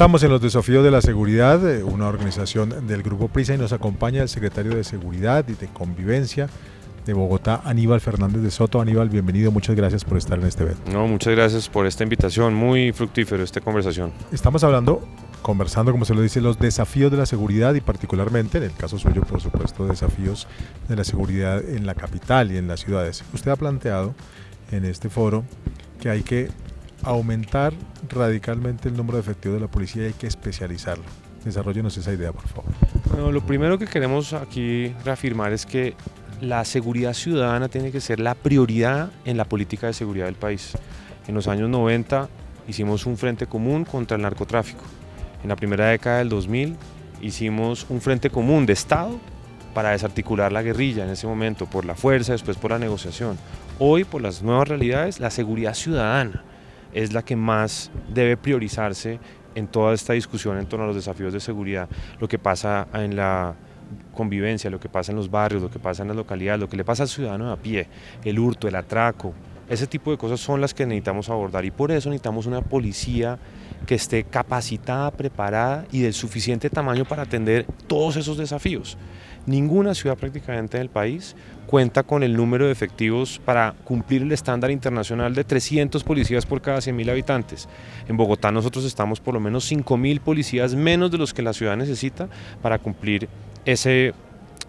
Estamos en los desafíos de la seguridad, una organización del Grupo Prisa, y nos acompaña el secretario de Seguridad y de Convivencia de Bogotá, Aníbal Fernández de Soto. Aníbal, bienvenido, muchas gracias por estar en este evento. No, muchas gracias por esta invitación, muy fructífero esta conversación. Estamos conversando, como se lo dice, los desafíos de la seguridad y particularmente, en el caso suyo, por supuesto, desafíos de la seguridad en la capital y en las ciudades. Usted ha planteado en este foro que hay que aumentar radicalmente el número de efectivos de la policía y hay que especializarlo. Desarróllenos esa idea, por favor. Bueno, lo primero que queremos aquí reafirmar es que la seguridad ciudadana tiene que ser la prioridad en la política de seguridad del país. En los años 90 hicimos un frente común contra el narcotráfico. En la primera década del 2000 hicimos un frente común de Estado para desarticular la guerrilla en ese momento, por la fuerza, después por la negociación. Hoy, por las nuevas realidades, la seguridad ciudadana es la que más debe priorizarse en toda esta discusión en torno a los desafíos de seguridad. Lo que pasa en la convivencia, lo que pasa en los barrios, lo que pasa en las localidades, lo que le pasa al ciudadano de a pie, el hurto, el atraco, ese tipo de cosas son las que necesitamos abordar y por eso necesitamos una policía que esté capacitada, preparada y del suficiente tamaño para atender todos esos desafíos. Ninguna ciudad prácticamente en el país cuenta con el número de efectivos para cumplir el estándar internacional de 300 policías por cada 100.000 habitantes. En Bogotá nosotros estamos por lo menos 5.000 policías menos de los que la ciudad necesita para cumplir ese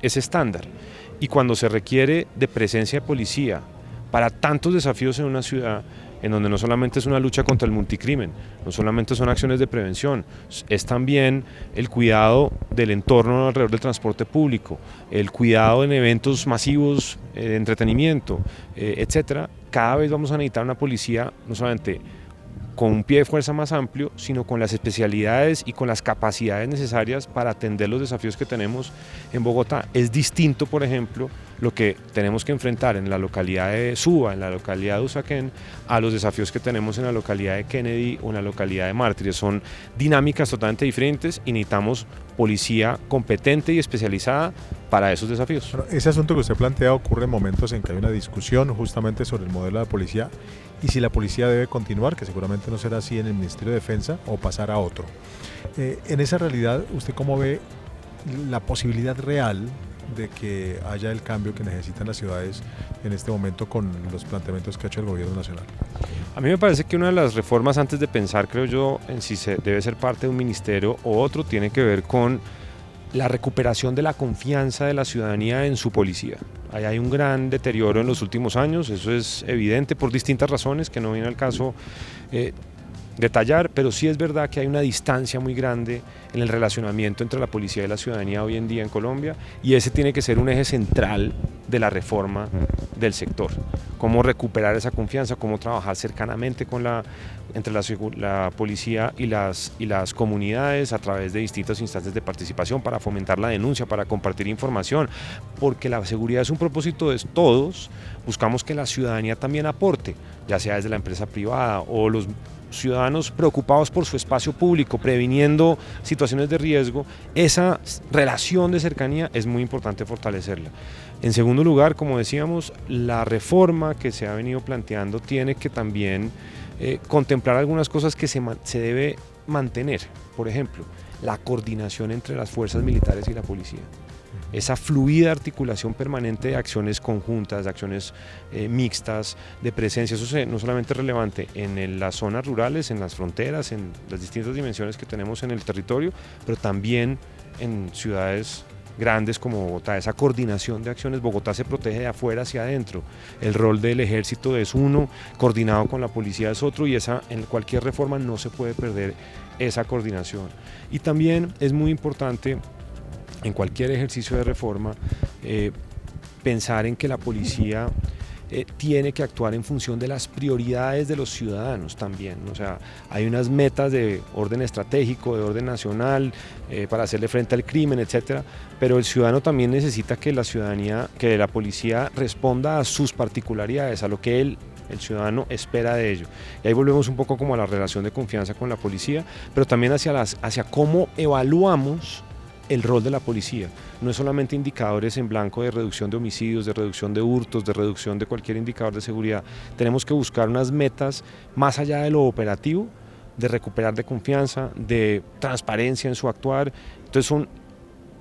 estándar. Y cuando se requiere de presencia de policía para tantos desafíos en una ciudad, en donde no solamente es una lucha contra el multicrimen, no solamente son acciones de prevención, es también el cuidado del entorno alrededor del transporte público, el cuidado en eventos masivos de entretenimiento, etcétera. Cada vez vamos a necesitar una policía no solamente con un pie de fuerza más amplio, sino con las especialidades y con las capacidades necesarias para atender los desafíos que tenemos en Bogotá. Es distinto, por ejemplo, lo que tenemos que enfrentar en la localidad de Suba, en la localidad de Usaquén, a los desafíos que tenemos en la localidad de Kennedy o en la localidad de Mártires. Son dinámicas totalmente diferentes y necesitamos policía competente y especializada para esos desafíos. Bueno, ese asunto que usted plantea ocurre en momentos en que hay una discusión justamente sobre el modelo de la policía y si la policía debe continuar, que seguramente no será así en el Ministerio de Defensa, o pasar a otro. En esa realidad, ¿usted cómo ve la posibilidad real de que haya el cambio que necesitan las ciudades en este momento con los planteamientos que ha hecho el gobierno nacional? A mí me parece que una de las reformas, antes de pensar, creo yo, en si se debe ser parte de un ministerio o otro, tiene que ver con la recuperación de la confianza de la ciudadanía en su policía. Ahí hay un gran deterioro en los últimos años, eso es evidente por distintas razones que no viene al caso detallar, pero sí es verdad que hay una distancia muy grande en el relacionamiento entre la policía y la ciudadanía hoy en día en Colombia y ese tiene que ser un eje central de la reforma del sector. Cómo recuperar esa confianza, cómo trabajar cercanamente entre la policía y las comunidades a través de distintas instancias de participación para fomentar la denuncia, para compartir información, porque la seguridad es un propósito de todos, buscamos que la ciudadanía también aporte, ya sea desde la empresa privada o los ciudadanos preocupados por su espacio público, previniendo situaciones de riesgo. Esa relación de cercanía es muy importante fortalecerla. En segundo lugar, como decíamos, la reforma que se ha venido planteando tiene que también contemplar algunas cosas que se debe mantener. Por ejemplo, la coordinación entre las fuerzas militares y la policía. Esa fluida articulación permanente de acciones conjuntas, de acciones mixtas, de presencia, eso no solamente es relevante en las zonas rurales, en las fronteras, en las distintas dimensiones que tenemos en el territorio, pero también en ciudades grandes como Bogotá. Esa coordinación de acciones, Bogotá se protege de afuera hacia adentro, el rol del ejército es uno, coordinado con la policía es otro y en cualquier reforma no se puede perder esa coordinación. Y también es muy importante en cualquier ejercicio de reforma, pensar en que la policía tiene que actuar en función de las prioridades de los ciudadanos también. O sea, hay unas metas de orden estratégico, de orden nacional, para hacerle frente al crimen, etcétera, pero el ciudadano también necesita que la policía responda a sus particularidades, a lo que el ciudadano espera de ello. Y ahí volvemos un poco como a la relación de confianza con la policía, pero también hacia cómo evaluamos el rol de la policía. No es solamente indicadores en blanco de reducción de homicidios, de reducción de hurtos, de reducción de cualquier indicador de seguridad. Tenemos que buscar unas metas más allá de lo operativo de recuperar de confianza, de transparencia en su actuar. Entonces son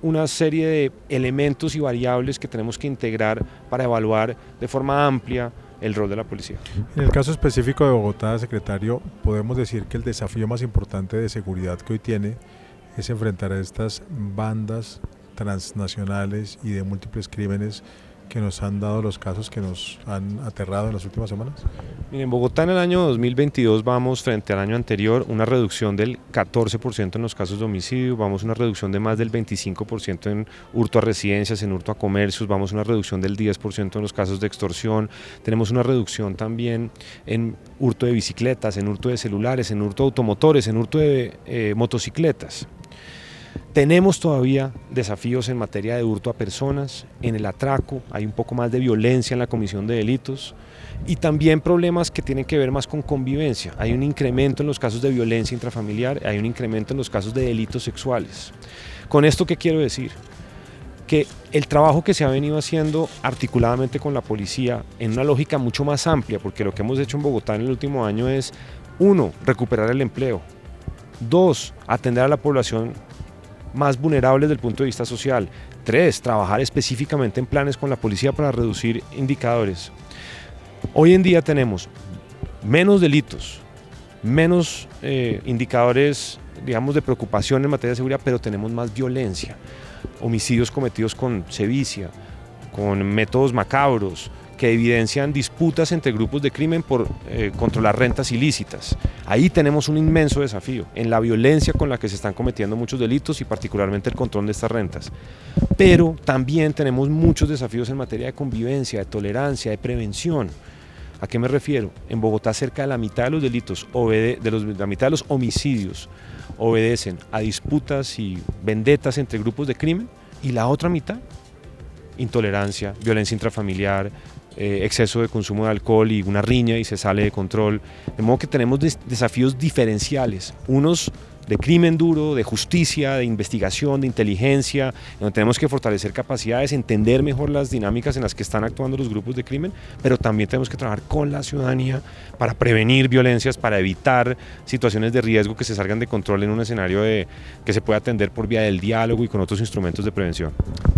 una serie de elementos y variables que tenemos que integrar para evaluar de forma amplia el rol de la policía. En el caso específico de Bogotá, secretario, podemos decir que el desafío más importante de seguridad que hoy tiene es enfrentar a estas bandas transnacionales y de múltiples crímenes que nos han dado los casos que nos han aterrado en las últimas semanas. Miren, en Bogotá en el año 2022 vamos frente al año anterior una reducción del 14% en los casos de homicidio, vamos una reducción de más del 25% en hurto a residencias, en hurto a comercios, vamos una reducción del 10% en los casos de extorsión, tenemos una reducción también en hurto de bicicletas, en hurto de celulares, en hurto de automotores, en hurto de motocicletas. Tenemos todavía desafíos en materia de hurto a personas, en el atraco, hay un poco más de violencia en la comisión de delitos y también problemas que tienen que ver más con convivencia. Hay un incremento en los casos de violencia intrafamiliar, hay un incremento en los casos de delitos sexuales. ¿Con esto qué quiero decir? Que el trabajo que se ha venido haciendo articuladamente con la policía en una lógica mucho más amplia, porque lo que hemos hecho en Bogotá en el último año es, 1, recuperar el empleo, 2, atender a la población más vulnerables desde el punto de vista social. 3, trabajar específicamente en planes con la policía para reducir indicadores. Hoy en día tenemos menos delitos, menos indicadores, digamos, de preocupación en materia de seguridad, pero tenemos más violencia, homicidios cometidos con sevicia, con métodos macabros, que evidencian disputas entre grupos de crimen por controlar rentas ilícitas. Ahí tenemos un inmenso desafío en la violencia con la que se están cometiendo muchos delitos y particularmente el control de estas rentas. Pero también tenemos muchos desafíos en materia de convivencia, de tolerancia, de prevención. ¿A qué me refiero? En Bogotá cerca de la mitad de los delitos, la mitad de los homicidios obedecen a disputas y vendetas entre grupos de crimen y la otra mitad, intolerancia, violencia intrafamiliar, exceso de consumo de alcohol y una riña y se sale de control. De modo que tenemos desafíos diferenciales, unos de crimen duro, de justicia, de investigación, de inteligencia, donde tenemos que fortalecer capacidades, entender mejor las dinámicas en las que están actuando los grupos de crimen, pero también tenemos que trabajar con la ciudadanía para prevenir violencias, para evitar situaciones de riesgo que se salgan de control en un escenario que se puede atender por vía del diálogo y con otros instrumentos de prevención.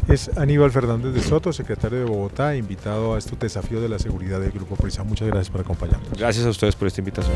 Es Aníbal Fernández de Soto, secretario de Bogotá, invitado a este desafío de la seguridad del Grupo Prisa. Muchas gracias por acompañarnos. Gracias a ustedes por esta invitación.